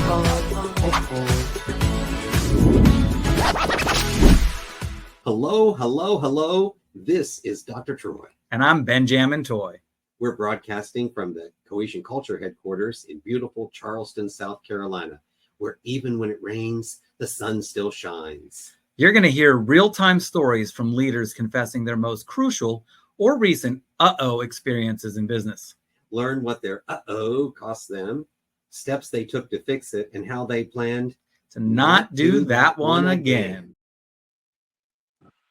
Hello, hello, hello. This is Dr. Troy. And I'm Ben-Jamin Toy. We're broadcasting from the Cohesion Culture headquarters in beautiful Charleston, South Carolina, where even when it rains, the sun still shines. You're going to hear real-time stories from leaders confessing their most crucial or recent uh-oh experiences in business. Learn what their uh-oh cost them, steps they took to fix it, and how they planned to not do that one again.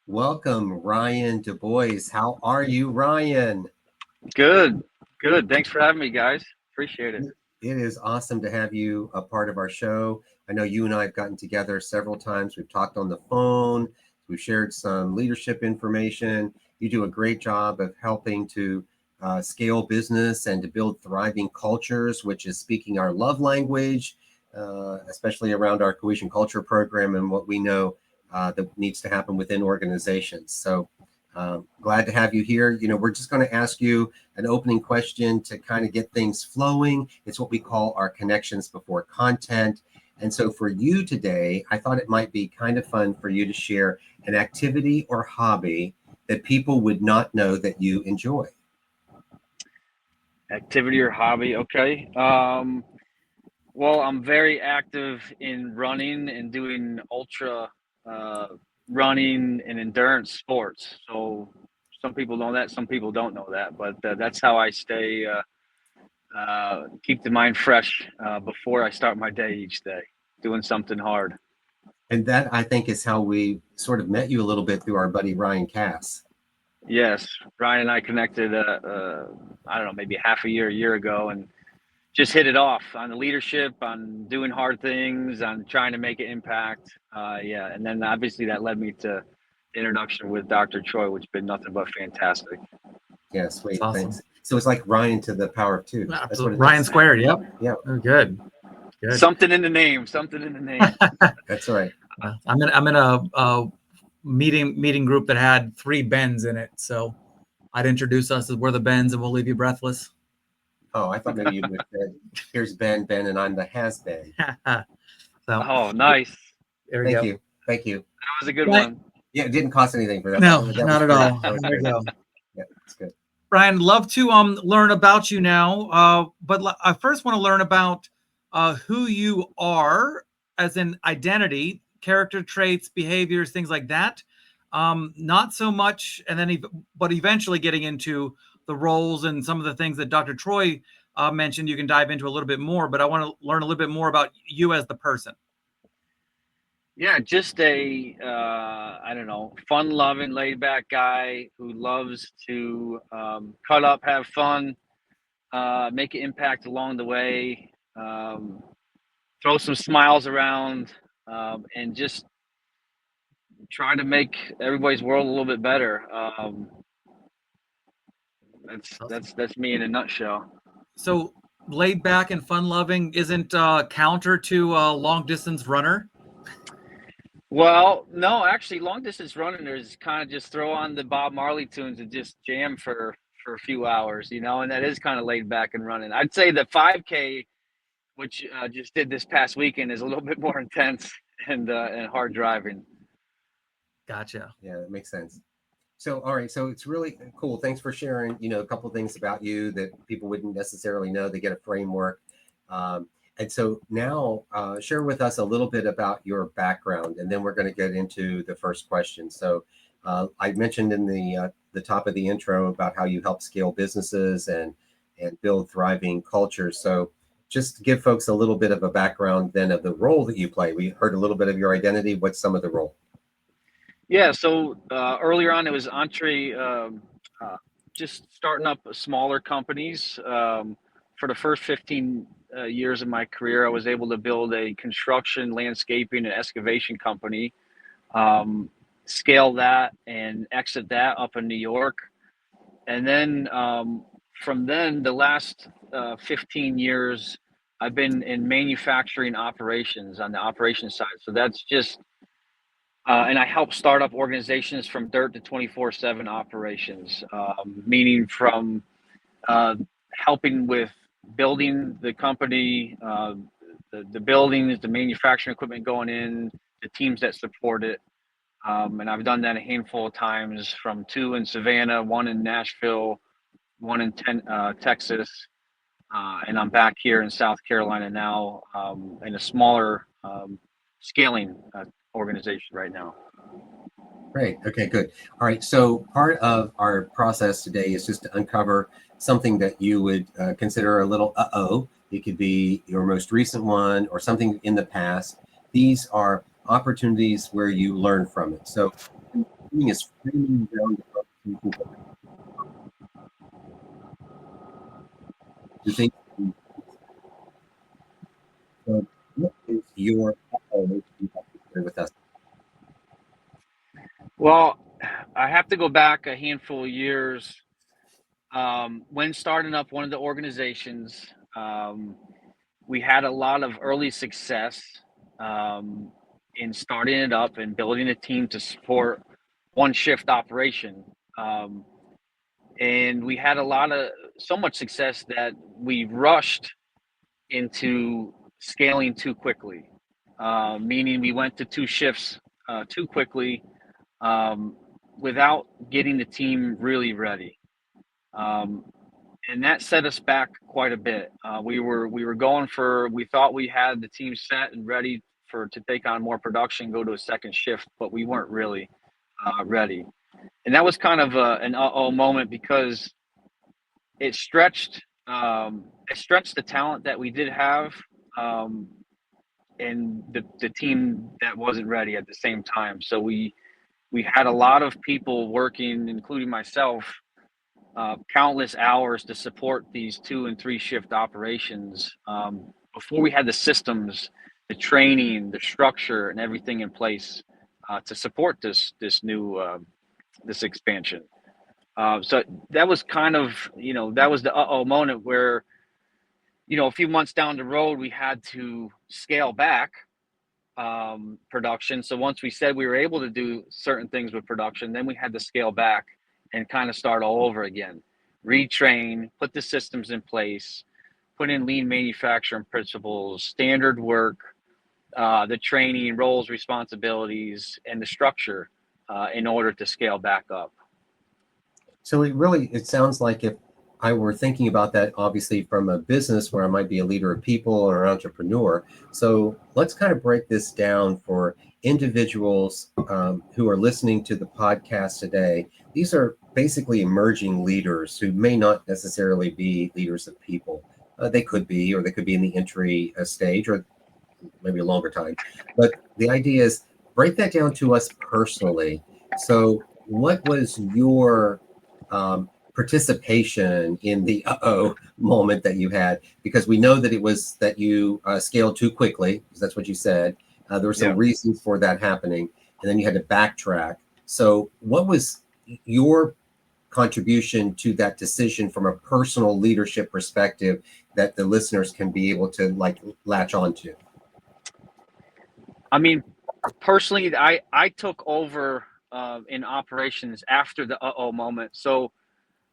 Welcome, Ryan DuBois. How are you, Ryan? Good. Thanks for having me, guys. Appreciate it. It is awesome to have you a part of our show. I know you and I have gotten together several times. We've talked on the phone. We've shared some leadership information. You do a great job of helping to scale business and to build thriving cultures, which is speaking our love language, especially around our Cohesion Culture program and what we know that needs to happen within organizations. So glad to have you here. You know, we're just going to ask you an opening question to kind of get things flowing. It's what we call our connections before content. And so for you today, I thought it might be kind of fun for you to share an activity or hobby that people would not know that you enjoy. Activity or hobby, okay. Well, I'm very active in running and doing ultra running and endurance sports. So some people know that, some people don't know that, but that's how I stay, keep the mind fresh before I start my day each day, doing something hard. And that, I think, is how we sort of met you a little bit through our buddy Ryan Cass. Yes, Ryan and I connected, I don't know, maybe half a year ago, and just hit it off on the leadership, on doing hard things, on trying to make an impact. And then obviously that led me to the introduction with Dr. Troy, which has been nothing but fantastic. Yeah, sweet. Awesome. Thanks. So it's like Ryan to the power of two. That's what Ryan squared. Yep. Yeah. Oh, good. Something in the name. That's right. I'm in a meeting group that had 3 Bens in it. So I'd introduce us as we're the Bens and we'll leave you breathless. Oh, I thought maybe you would say, here's Ben, and I'm the has-been. Oh, nice. There we go. Thank you. That was a good one. Yeah, it didn't cost anything for that. No, that not at great. all. There we go. Yeah, it's good. Brian, love to learn about you now, but I first want to learn about who you are as an identity, character traits, behaviors, things like that. Not so much, but eventually getting into the roles and some of the things that Dr. Troy mentioned, you can dive into a little bit more, but I want to learn a little bit more about you as the person. Yeah, just a, I don't know, fun-loving, laid-back guy who loves to cut up, have fun, make an impact along the way, throw some smiles around, and just try to make everybody's world a little bit better. That's me in a nutshell. So laid back and fun loving isn't counter to a long distance runner? Well, no, actually long distance running is kind of just throw on the Bob Marley tunes and just jam for a few hours, you know, and that is kind of laid back and running. I'd say the 5K, which just did this past weekend, is a little bit more intense and hard driving. Gotcha. Yeah, that makes sense. So, all right. So it's really cool. Thanks for sharing, you know, a couple of things about you that people wouldn't necessarily know. They get a framework. And so now share with us a little bit about your background, and then we're going to get into the first question. So I mentioned in the top of the intro about how you help scale businesses and build thriving cultures. So just give folks a little bit of a background then of the role that you play. We heard a little bit of your identity. What's some of the role? Yeah, so earlier on, it was just starting up smaller companies. For the first 15 years of my career, I was able to build a construction, landscaping, and excavation company, scale that and exit that up in New York. And then from then, the last 15 years, I've been in manufacturing operations on the operations side. So that's just and I help start up organizations from dirt to 24/7 operations, meaning from helping with building the company, the buildings, the manufacturing equipment going in, the teams that support it. And I've done that a handful of times, from 2 in Savannah, 1 in Nashville, 1 in Texas. And I'm back here in South Carolina now, in a smaller scaling organization right now. Great. Okay, good. All right. So part of our process today is just to uncover something that you would consider a little uh-oh. It could be your most recent one or something in the past. These are opportunities where you learn from it. So is framing down the thing. So what is your uh-oh that you have to share with us? Well, I have to go back a handful of years. When starting up one of the organizations, we had a lot of early success in starting it up and building a team to support one shift operation. And we had so much success that we rushed into scaling too quickly, meaning we went to 2 shifts too quickly, without getting the team really ready. And that set us back quite a bit. We thought we had the team set and ready to take on more production, go to a second shift, but we weren't really ready. And that was kind of an uh-oh moment, because it stretched the talent that we did have, and the team that wasn't ready at the same time. So we had a lot of people working, including myself, countless hours to support these 2 and 3 shift operations, before we had the systems, the training, the structure, and everything in place to support this new this expansion. So that was kind of, that was the uh-oh moment where, a few months down the road, we had to scale back production. So once we said we were able to do certain things with production, then we had to scale back and kind of start all over again, retrain, put the systems in place, put in lean manufacturing principles, standard work, the training, roles, responsibilities, and the structure in order to scale back up. So it sounds like, if I were thinking about that, obviously from a business where I might be a leader of people or an entrepreneur. So let's kind of break this down for individuals who are listening to the podcast today. These are basically emerging leaders who may not necessarily be leaders of people. They could be, or they could be in the entry stage, or maybe a longer time. But the idea is, break that down to us personally. So what was your participation in the uh-oh moment that you had? Because we know that it was that you scaled too quickly, because that's what you said. There were some reasons for that happening, and then you had to backtrack. So what was your contribution to that decision from a personal leadership perspective that the listeners can be able to latch onto? I mean, personally, I took over in operations after the uh-oh moment. So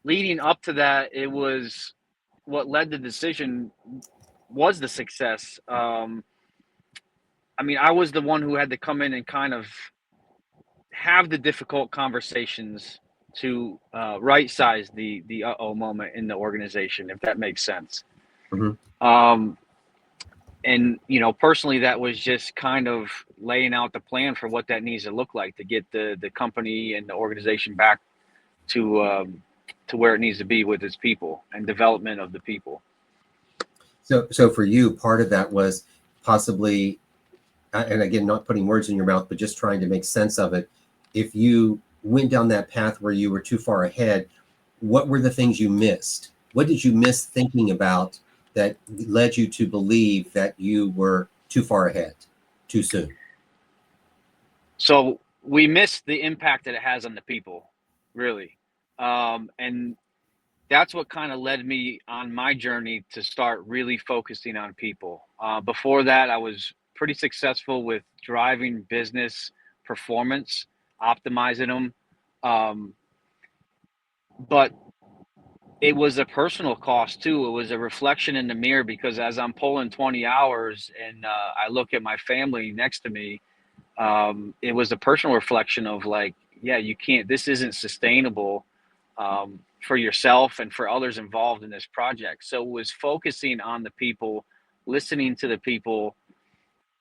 leading up to that, it was what led the decision was the success. I mean, I was the one who had to come in and kind of have the difficult conversations to right size the uh-oh moment in the organization, if that makes sense. Mm-hmm. And personally, that was just kind of laying out the plan for what that needs to look like to get the company and the organization back to where it needs to be with its people and development of the people. So for you, part of that was possibly, and again, not putting words in your mouth, but just trying to make sense of it. If you went down that path where you were too far ahead, what were the things you missed? What did you miss thinking about that led you to believe that you were too far ahead, too soon? So we missed the impact that it has on the people, really. And that's what kind of led me on my journey to start really focusing on people. Before that, I was pretty successful with driving business performance, optimizing them. But it was a personal cost too. It was a reflection in the mirror, because as I'm pulling 20 hours and I look at my family next to me, it was a personal reflection of like, yeah, you can't, this isn't sustainable for yourself and for others involved in this project. So it was focusing on the people, listening to the people,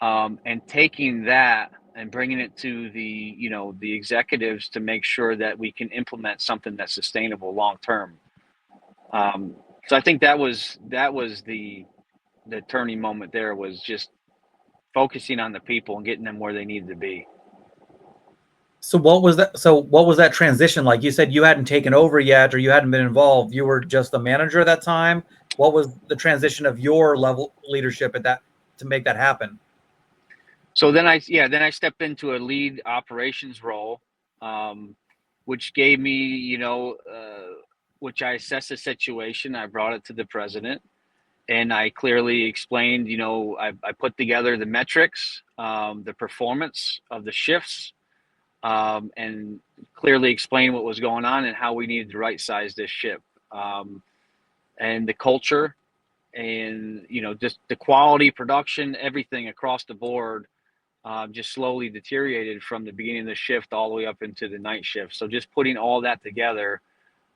and taking that and bringing it to the, you know, the executives to make sure that we can implement something that's sustainable long term. So I think that was the turning moment. There was just focusing on the people and getting them where they needed to be. So what was that? So what was that transition like? You said you hadn't taken over yet, or you hadn't been involved. You were just a manager at that time. What was the transition of your level leadership at that to make that happen? So then I stepped into a lead operations role, which gave me, you know, which I assessed the situation. I brought it to the president, and I clearly explained, you know, I put together the metrics, the performance of the shifts, and clearly explained what was going on and how we needed to right size this ship, and the culture, and, you know, just the quality, production, everything across the board. Just slowly deteriorated from the beginning of the shift all the way up into the night shift. So just putting all that together,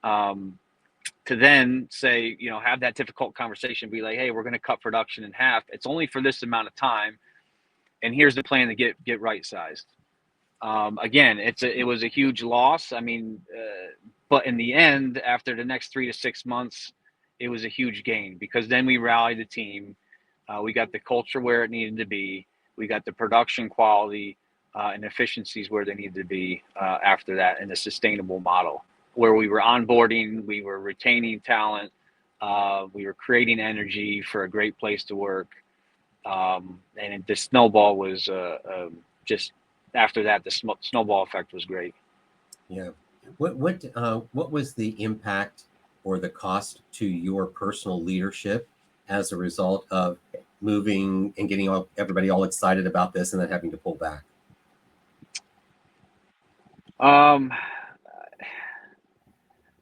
to then say, you know, have that difficult conversation, be like, hey, we're going to cut production in half. It's only for this amount of time, and here's the plan to get right sized. Again, it was a huge loss. I mean, but in the end, after the next 3 to 6 months, it was a huge gain, because then we rallied the team. We got the culture where it needed to be. We got the production quality and efficiencies where they needed to be after that, in a sustainable model where we were onboarding, we were retaining talent, we were creating energy for a great place to work. And the snowball was just after that, the snowball effect was great. Yeah. What was the impact or the cost to your personal leadership as a result of moving and getting everybody all excited about this and then having to pull back?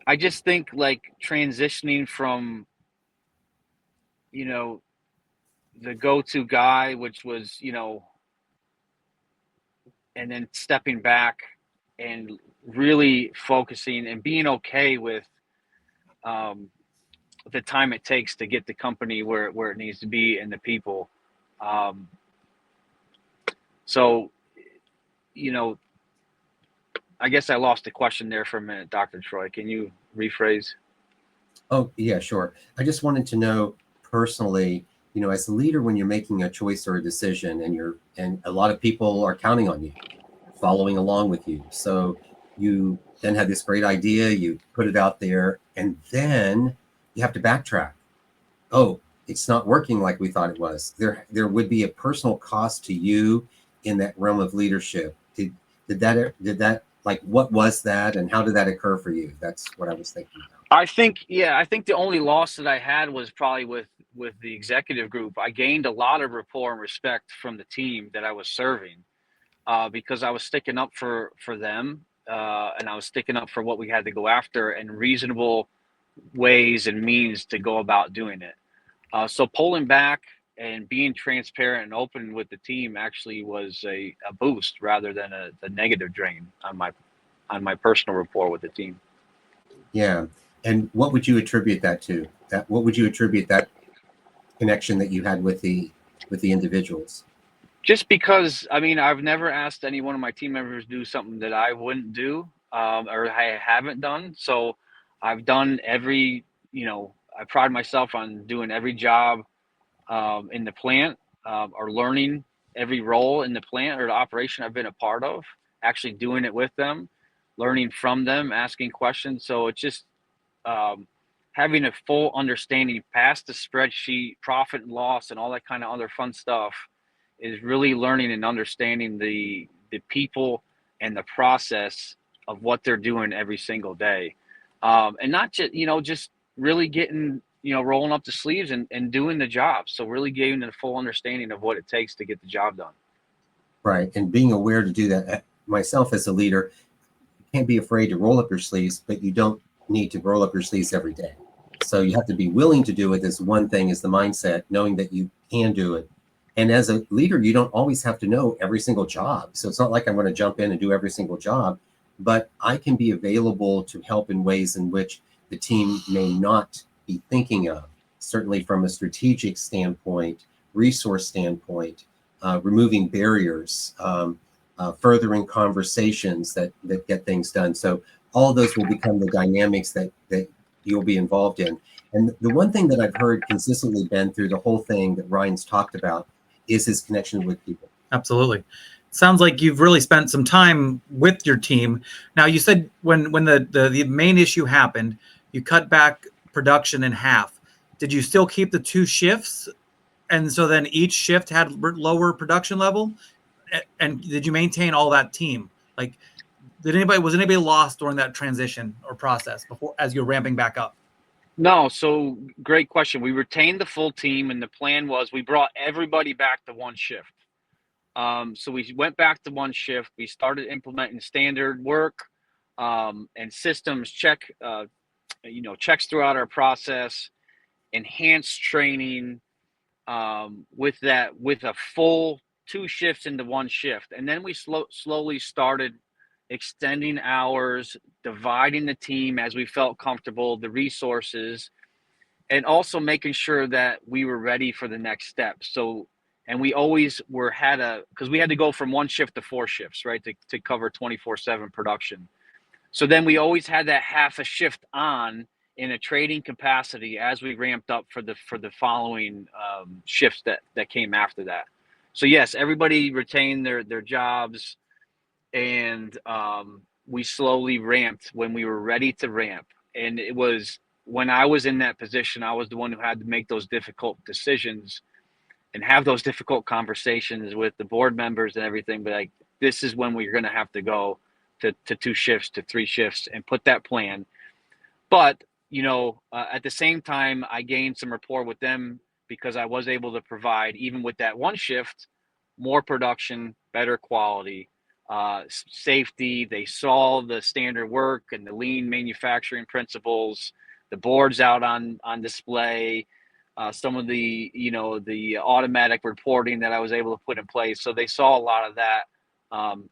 I just think like transitioning from, you know, the go-to guy, which was, you know, and then stepping back and really focusing and being okay with the time it takes to get the company where it needs to be and the people. So, you know, I guess I lost the question there for a minute, Dr. Troy. Can you rephrase? Oh, yeah, sure. I just wanted to know personally, you know, as a leader, when you're making a choice or a decision, and a lot of people are counting on you, following along with you. So you then have this great idea, you put it out there, and then you have to backtrack. Oh, it's not working like we thought it was. There would be a personal cost to you in that realm of leadership. Did that like, what was that, and how did that occur for you? That's what I was thinking about. I think the only loss that I had was probably with the executive group. I gained a lot of rapport and respect from the team that I was serving, because I was sticking up for them, and I was sticking up for what we had to go after and reasonable ways and means to go about doing it. So pulling back and being transparent and open with the team actually was a boost rather than a negative drain on my personal rapport with the team. Yeah. And what would you attribute that to? What would you attribute that connection that you had with the individuals? Just because, I mean, I've never asked any one of my team members to do something that I wouldn't do, or I haven't done. So I've done every, you know, I pride myself on doing every job in the plant, or learning every role in the plant or the operation I've been a part of, actually doing it with them, learning from them, asking questions. So it's just having a full understanding past the spreadsheet, profit and loss, and all that kind of other fun stuff, is really learning and understanding the people and the process of what they're doing every single day. And not just, you know, just really getting, you know, rolling up the sleeves and doing the job. So really gaining a full understanding of what it takes to get the job done. Right. And being aware to do that. Myself as a leader, you can't be afraid to roll up your sleeves, but you don't need to roll up your sleeves every day. So you have to be willing to do it. Is one thing, is the mindset, knowing that you can do it. And as a leader, you don't always have to know every single job. So it's not like I'm going to jump in and do every single job, but I can be available to help in ways in which the team may not be thinking of, certainly from a strategic standpoint, resource standpoint, removing barriers, furthering conversations that get things done. So all of those will become the dynamics that you'll be involved in. And the one thing that I've heard consistently, Ben, through the whole thing that Ryan's talked about is his connection with people. Absolutely. Sounds like you've really spent some time with your team. Now, you said when the main issue happened, you cut back production in half. Did you still keep the 2 shifts? And so then each shift had lower production level? And did you maintain all that team? Like, was anybody lost during that transition or process before, as you're ramping back up? No, so great question. We retained the full team, and the plan was we brought everybody back to 1 shift. So we went back to 1 shift. We started implementing standard work and systems checks throughout our process, enhanced training with a full 2 shifts into 1 shift. And then we slowly started extending hours, dividing the team as we felt comfortable, the resources, and also making sure that we were ready for the next step. So, and we always because we had to go from 1 shift to 4 shifts, right, to cover 24/7 production. So then we always had that half a shift on in a trading capacity as we ramped up for the following shifts that came after that. So yes, everybody retained their jobs, and we slowly ramped when we were ready to ramp. And it was when I was in that position, I was the one who had to make those difficult decisions and have those difficult conversations with the board members and everything. But like, this is when we're going to have to go to 2 shifts, to 3 shifts, and put that plan. But at the same time, I gained some rapport with them because I was able to provide, even with that 1 shift, more production, better quality, safety. They saw the standard work and the lean manufacturing principles, the boards out on display, some of the automatic reporting that I was able to put in place. So they saw a lot of that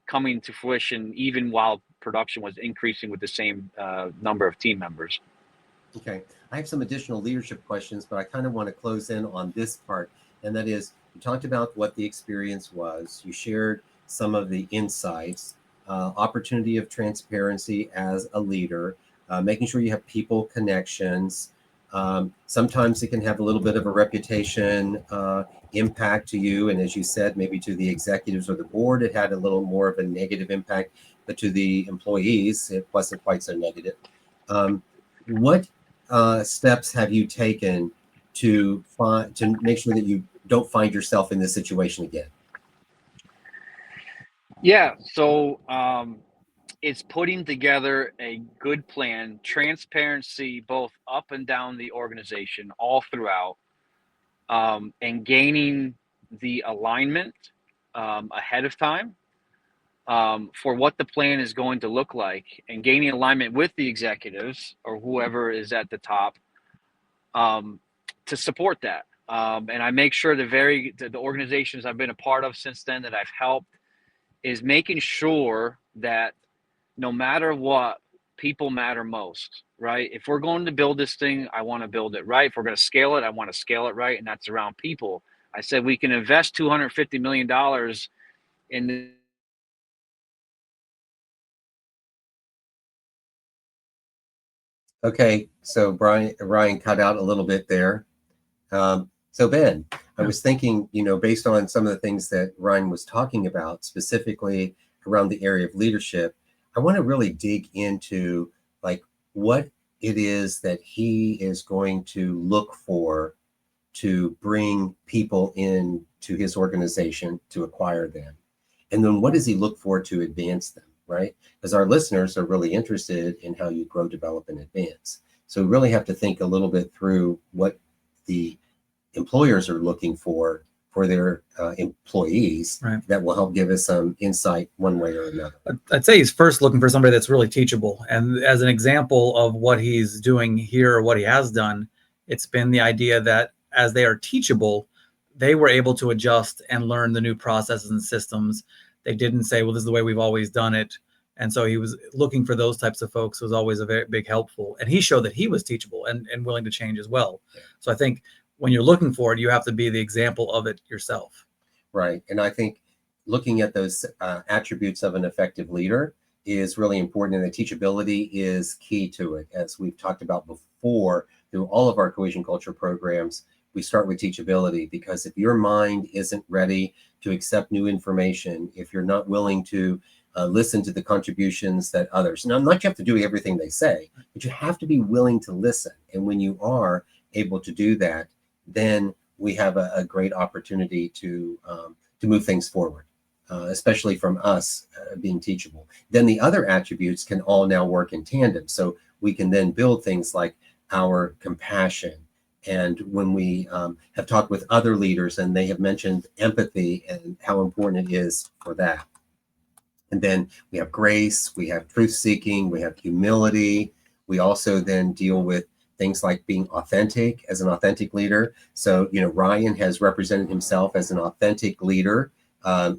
coming to fruition, even while production was increasing with the same number of team members. Okay, I have some additional leadership questions, but I kind of want to close in on this part. And that is, you talked about what the experience was. You shared some of the insights, opportunity of transparency as a leader, making sure you have people connections. Sometimes it can have a little bit of a reputation impact to you. And as you said, maybe to the executives or the board, it had a little more of a negative impact, but to the employees, it wasn't quite so negative. What steps have you taken to make sure that you don't find yourself in this situation again? Yeah, so it's putting together a good plan, transparency both up and down the organization, all throughout, and gaining the alignment ahead of time for what the plan is going to look like, and gaining alignment with the executives or whoever is at the top to support that. And I make sure the organizations I've been a part of since then that I've helped is making sure that no matter what, people matter most, right? If we're going to build this thing, I want to build it right. If we're going to scale it, I want to scale it right. And that's around people. I said, we can invest $250 million in Okay, so Ryan cut out a little bit there. So Ben, I was thinking, based on some of the things that Ryan was talking about, specifically around the area of leadership, I want to really dig into like what it is that he is going to look for to bring people in to his organization to acquire them. And then what does he look for to advance them, right? Because our listeners are really interested in how you grow, develop, and advance. So we really have to think a little bit through what the employers are looking for for their employees, Right. that will help give us some insight one way or another. I'd say he's first looking for somebody that's really teachable. And as an example of what he's doing here, or what he has done, it's been the idea that as they are teachable, they were able to adjust and learn the new processes and systems. They didn't say, well, this is the way we've always done it. And so he was looking for those types of folks. Was always a very big helpful. And he showed that he was teachable and willing to change as well. So I think when you're looking for it, you have to be the example of it yourself. Right. And I think looking at those attributes of an effective leader is really important. And the teachability is key to it. As we've talked about before, through all of our cohesion culture programs, we start with teachability, because if your mind isn't ready to accept new information, if you're not willing to listen to the contributions that others, now not you have to do everything they say, but you have to be willing to listen. And when you are able to do that, then we have a great opportunity to move things forward, especially from us being teachable. Then the other attributes can all now work in tandem. So we can then build things like our compassion. And when we have talked with other leaders, and they have mentioned empathy and how important it is for that. And then we have grace, we have truth seeking, we have humility. We also then deal with things like being authentic as an authentic leader. So, Ryan has represented himself as an authentic leader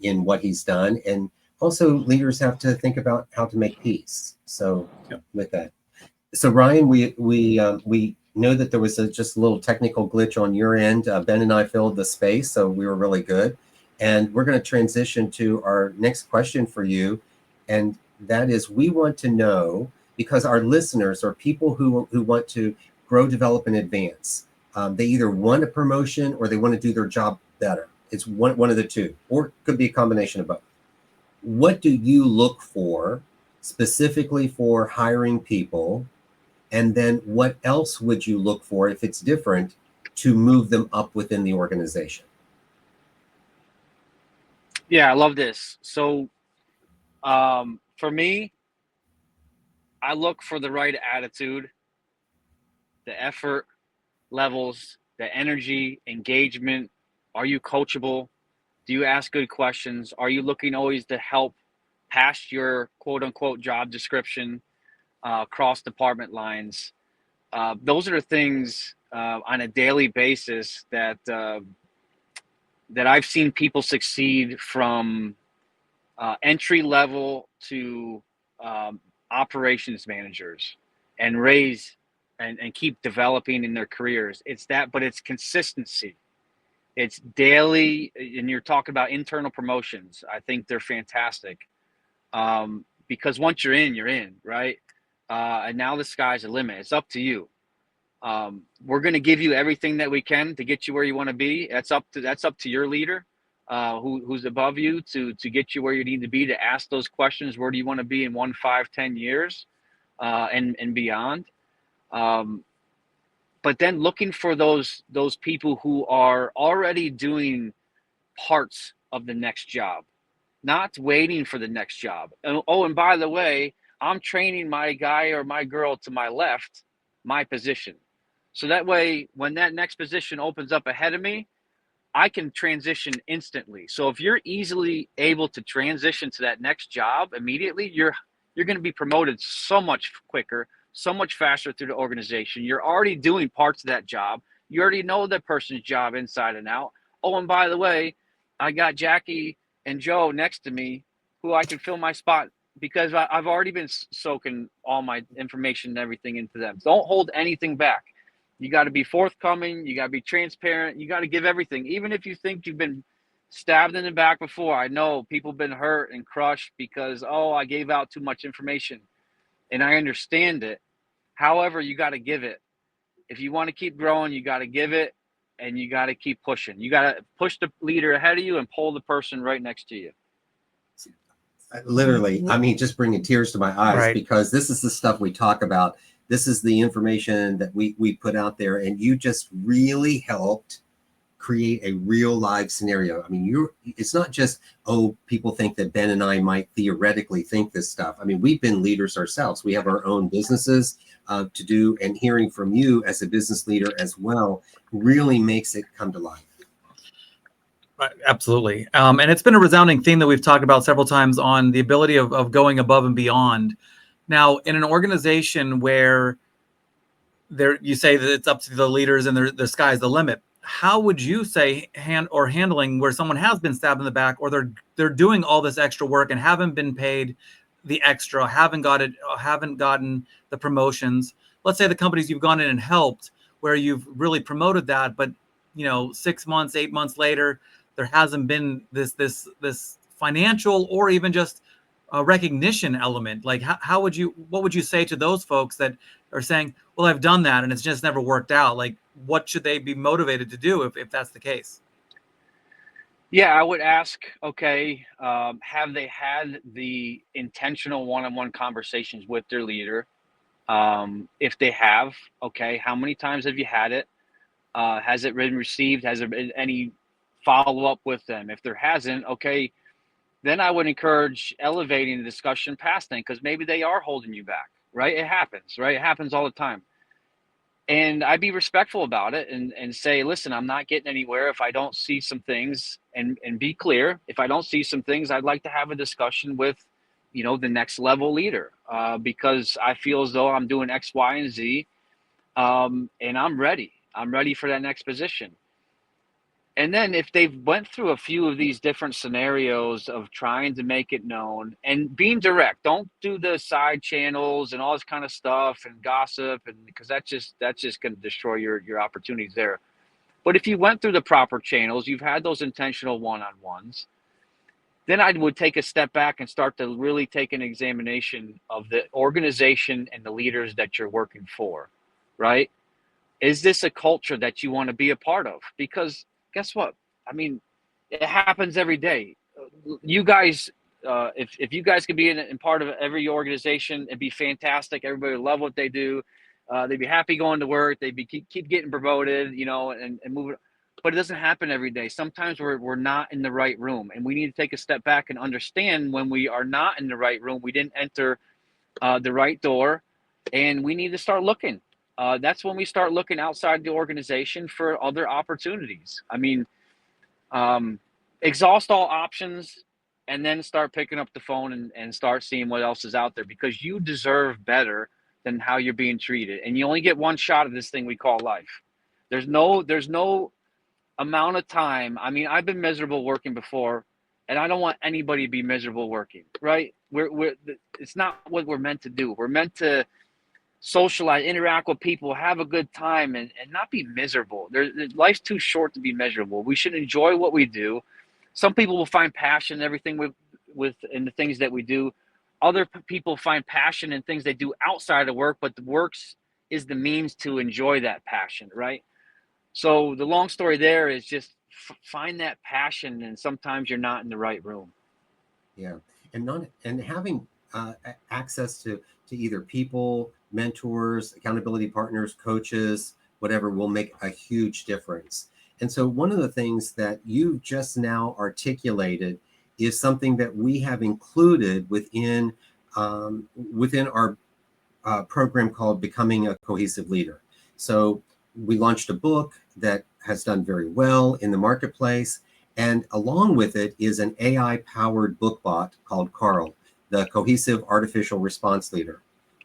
in what he's done. And also leaders have to think about how to make peace. So with that. So Ryan, we know that there was just a little technical glitch on your end. Ben and I filled the space, so we were really good. And we're going to transition to our next question for you. And that is, we want to know, because our listeners are people who want to grow, develop, and advance. They either want a promotion or they want to do their job better. It's one of the two, or it could be a combination of both. What do you look for specifically for hiring people? And then what else would you look for, if it's different, to move them up within the organization? Yeah, I love this. So for me, I look for the right attitude, the effort levels, the energy, engagement. Are you coachable? Do you ask good questions? Are you looking always to help past your quote unquote job description, cross department lines? Those are the things on a daily basis that I've seen people succeed, from entry level to operations managers, and raise and keep developing in their careers. It's that, but it's consistency. It's daily. And you're talking about internal promotions. I think they're fantastic, because once you're in, right? And now the sky's the limit. It's up to you. We're going to give you everything that we can to get you where you want to be. That's up to your leader, who's above you, to get you where you need to be, to ask those questions. Where do you want to be in 1, 5, 10 years, and beyond? But then looking for those people who are already doing parts of the next job, not waiting for the next job. And by the way, I'm training my guy or my girl to my left, my position. So that way, when that next position opens up ahead of me, I can transition instantly. So if you're easily able to transition to that next job immediately, you're going to be promoted so much quicker, so much faster through the organization. You're already doing parts of that job. You already know that person's job inside and out. Oh, and by the way, I got Jackie and Joe next to me who I can fill my spot, because I've already been soaking all my information and everything into them. Don't hold anything back. You got to be forthcoming. You got to be transparent. You got to give everything. Even if you think you've been stabbed in the back before. I know people have been hurt and crushed because, I gave out too much information. And I understand it. However, you got to give it. If you want to keep growing, you got to give it, and you got to keep pushing. You got to push the leader ahead of you and pull the person right next to you. Literally, I mean, just bringing tears to my eyes, Right. because this is the stuff we talk about. This is the information that we put out there, and you just really helped create a real live scenario. I mean, it's not just, people think that Ben and I might theoretically think this stuff. I mean, we've been leaders ourselves. We have our own businesses to do, and hearing from you as a business leader as well really makes it come to life. Absolutely. And it's been a resounding theme that we've talked about several times on the ability of going above and beyond. Now, in an organization where you say that it's up to the leaders and the sky's the limit, how would you say handling where someone has been stabbed in the back, or they're doing all this extra work and haven't been paid the extra, haven't gotten the promotions? Let's say the companies you've gone in and helped, where you've really promoted that, but 6 months, 8 months later, there hasn't been this financial or even just a recognition element. Like, what would you say to those folks that are saying, well, I've done that and it's just never worked out? Like, what should they be motivated to do if that's the case? Yeah, I would ask, okay, have they had the intentional one-on-one conversations with their leader? If they have, okay, how many times have you had it? Has it been received? Has there been any follow-up with them? If there hasn't, okay, then I would encourage elevating the discussion past them, because maybe they are holding you back, right? It happens, right? It happens all the time. And I'd be respectful about it and say, listen, I'm not getting anywhere if I don't see some things, and be clear. If I don't see some things, I'd like to have a discussion with, the next level leader, because I feel as though I'm doing X, Y, and Z, and I'm ready. I'm ready for that next position. And then if they've went through a few of these different scenarios of trying to make it known and being direct, don't do the side channels and all this kind of stuff and gossip, and because that's just going to destroy your opportunities there. But if you went through the proper channels, you've had those intentional one-on-ones, then I would take a step back and start to really take an examination of the organization and the leaders that you're working for, right? Is this a culture that you want to be a part of? Because guess what? I mean, it happens every day. You guys, if you guys could be in part of every organization, it'd be fantastic. Everybody would love what they do. They'd be happy going to work. They'd be keep getting promoted, and moving. But it doesn't happen every day. Sometimes we're not in the right room, and we need to take a step back and understand when we are not in the right room. We didn't enter the right door, and we need to start looking. That's when we start looking outside the organization for other opportunities. I mean, exhaust all options and then start picking up the phone and start seeing what else is out there, because you deserve better than how you're being treated. And you only get one shot at this thing we call life. There's no amount of time. I mean, I've been miserable working before, and I don't want anybody to be miserable working, right? It's not what we're meant to do. We're meant to socialize, interact with people, have a good time, and not be miserable. Life's too short to be miserable. We should enjoy what we do. Some people will find passion in everything in the things that we do. Other people find passion in things they do outside of work, but the works is the means to enjoy that passion, right? So the long story there is just find that passion, and sometimes you're not in the right room. Yeah, and having access to either people, mentors, accountability partners, coaches, whatever, will make a huge difference. And so one of the things that you just now articulated is something that we have included within our program called Becoming a Cohesive Leader. So we launched a book that has done very well in the marketplace. And along with it is an AI-powered book bot called Carl, the Cohesive Artificial Response Leader.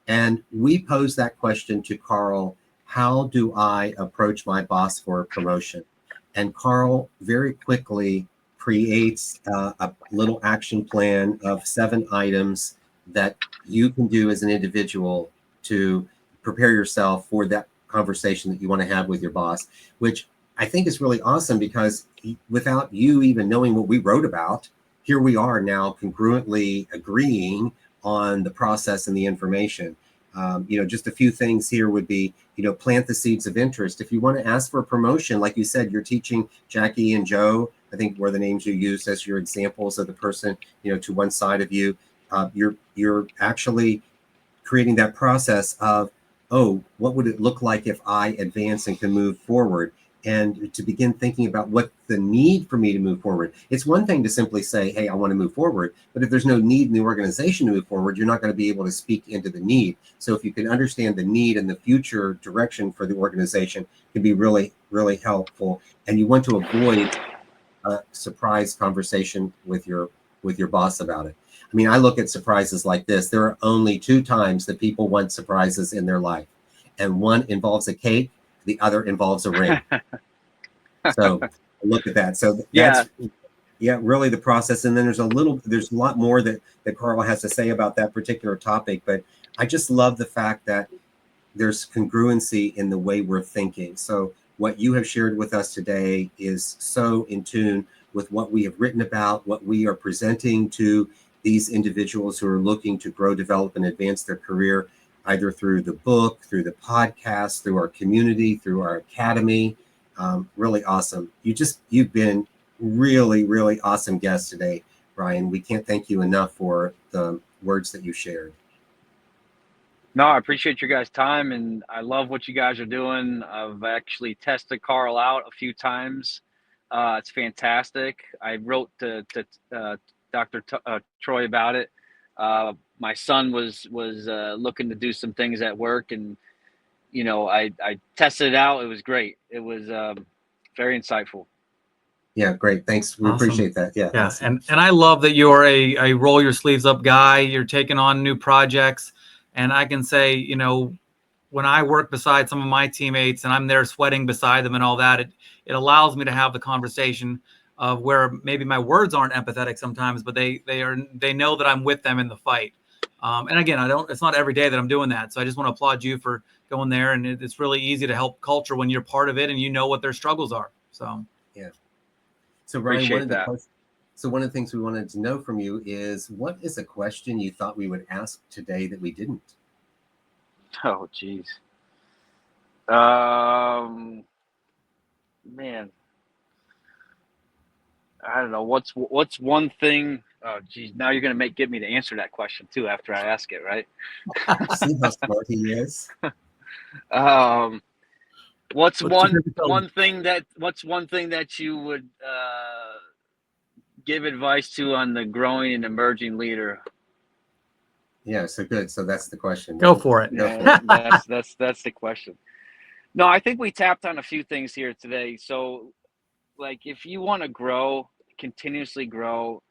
And we posed that question to Carl: how do I approach my boss for a promotion? And Carl very quickly creates a little action plan of 7 items that you can do as an individual to prepare yourself for that conversation that you want to have with your boss, which I think is really awesome, because without you even knowing what we wrote about, here we are now congruently agreeing on the process and the information. Just a few things here would be, plant the seeds of interest. If you want to ask for a promotion, like you said, you're teaching Jackie and Joe, I think were the names you used as your examples of the person, to one side of you. You're actually creating that process of, oh, what would it look like if I advance and can move forward? And to begin thinking about what the need for me to move forward. It's one thing to simply say, hey, I want to move forward. But if there's no need in the organization to move forward, you're not going to be able to speak into the need. So if you can understand the need and the future direction for the organization, it can be really, really helpful. And you want to avoid a surprise conversation with your boss about it. I mean, I look at surprises like this. There are only 2 times that people want surprises in their life, and one involves a cake, the other involves a ring. So look at that. So that's really the process. And then there's a lot more that Carl has to say about that particular topic. But I just love the fact that there's congruency in the way we're thinking. So what you have shared with us today is so in tune with what we have written about, what we are presenting to these individuals who are looking to grow, develop, and advance their career, either through the book, through the podcast, through our community, through our academy. Really awesome. You've been really, really awesome guest today, Ryan. We can't thank you enough for the words that you shared. No, I appreciate your guys' time, and I love what you guys are doing. I've actually tested Carl out a few times. It's fantastic. I wrote to Dr. Troy about it. My son was looking to do some things at work, and I tested it out. It was great. It was very insightful. Yeah, great. Thanks. We appreciate that. Yeah. Awesome. And I love that you're a roll your sleeves up guy. You're taking on new projects. And I can say, when I work beside some of my teammates and I'm there sweating beside them and all that, it allows me to have the conversation of where maybe my words aren't empathetic sometimes, but they know that I'm with them in the fight. And again, it's not every day that I'm doing that. So I just want to applaud you for going there. And it's really easy to help culture when you're part of it and you know what their struggles are. So, yeah. So Ryan, one of the things we wanted to know from you is, what is a question you thought we would ask today that we didn't? Oh, geez. Man, I don't know. What's one thing? Oh, geez. Now you're going to get me to answer that question too after I ask it, right? See how smart he is. What's one thing that you would give advice to on the growing and emerging leader? Yeah, so good. So that's the question. Go for it. That's the question. No, I think we tapped on a few things here today. So, like, if you want to grow, continuously grow,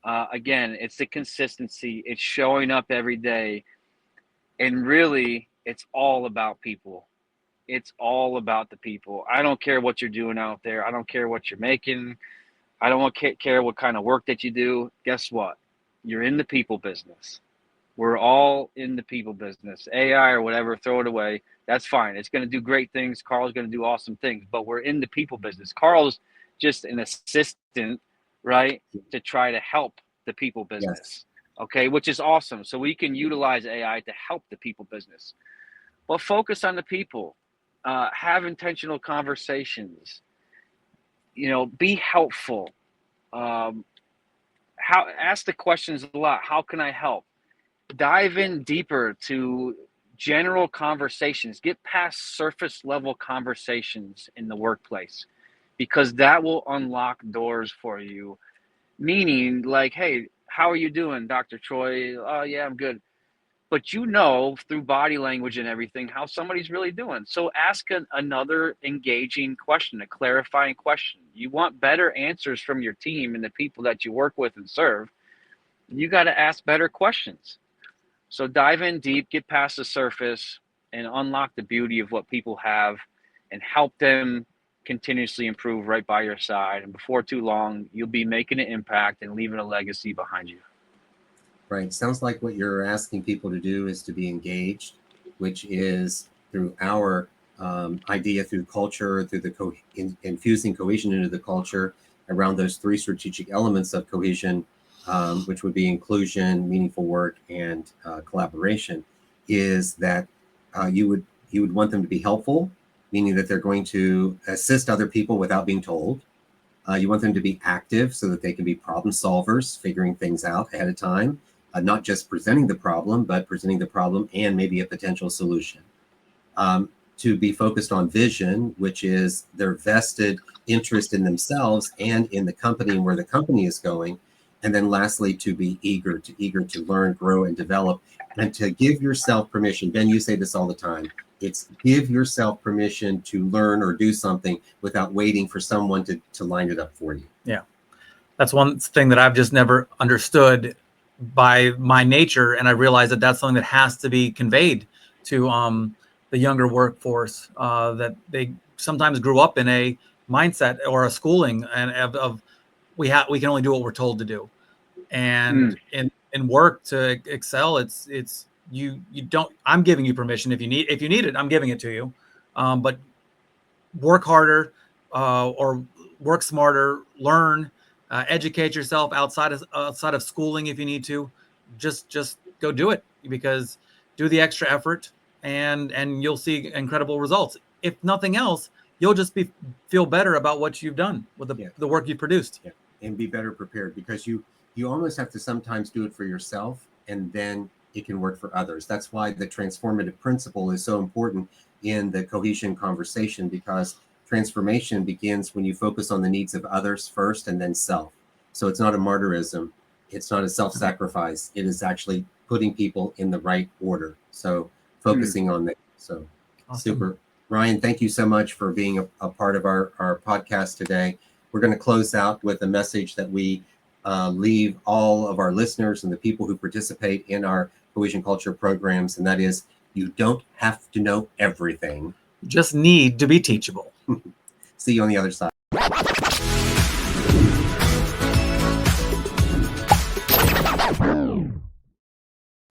again, it's the consistency. It's showing up every day, and really, it's all about people. It's all about the people. I don't care what you're doing out there. I don't care what you're making. I don't care what kind of work that you do. Guess what? You're in the people business. We're all in the people business. AI or whatever, throw it away. That's fine. It's going to do great things. Carl's going to do awesome things, but we're in the people business. Carl's just an assistant, right, to try to help the people business. Yes. Okay, which is awesome. So we can utilize AI to help the people business. But focus on the people. Have intentional conversations. Be helpful. Ask the questions a lot. How can I help? Dive in deeper to general conversations. Get past surface level conversations in the workplace, because that will unlock doors for you. Meaning, like, hey, how are you doing, Dr. Troy? Oh, yeah, I'm good. But through body language and everything, how somebody's really doing. So ask another engaging question, a clarifying question. You want better answers from your team and the people that you work with and serve. You got to ask better questions. So dive in deep, get past the surface, and unlock the beauty of what people have and help them continuously improve right by your side. And before too long, you'll be making an impact and leaving a legacy behind you. Right. Sounds like what you're asking people to do is to be engaged, which is through our idea, through culture, through the infusing cohesion into the culture around those 3 strategic elements of cohesion, which would be inclusion, meaningful work, and collaboration, is that you would want them to be helpful, meaning that they're going to assist other people without being told. You want them to be active so that they can be problem solvers, figuring things out ahead of time. Not just presenting the problem, but presenting the problem and maybe a potential solution. To be focused on vision, which is their vested interest in themselves and in the company and where the company is going. And then lastly, to be eager to learn, grow, and develop, and to give yourself permission. Ben, you say this all the time. It's give yourself permission to learn or do something without waiting for someone to line it up for you. Yeah. That's one thing that I've just never understood by my nature. And I realize that that's something that has to be conveyed to the younger workforce, that they sometimes grew up in a mindset or a schooling and of we can only do what we're told to do. And in work to excel, it's you don't, I'm giving you permission. If you need it, I'm giving it to you. But work harder, or work smarter, learn, educate yourself outside of schooling if you need to. Just go do it, because do the extra effort and you'll see incredible results. If nothing else, you'll just feel better about what you've done with the work you produced. Yeah. And be better prepared, because you almost have to sometimes do it for yourself, and then it can work for others. That's why the transformative principle is so important in the cohesion conversation, because transformation begins when you focus on the needs of others first and then self. So it's not a martyrism. It's not a self-sacrifice. It is actually putting people in the right order. So focusing on that. So awesome. Super. Ryan, thank you so much for being a part of our podcast today. We're going to close out with a message that we leave all of our listeners and the people who participate in our Cohesion Culture programs, and that is, you don't have to know everything. You just need to be teachable. See you on the other side.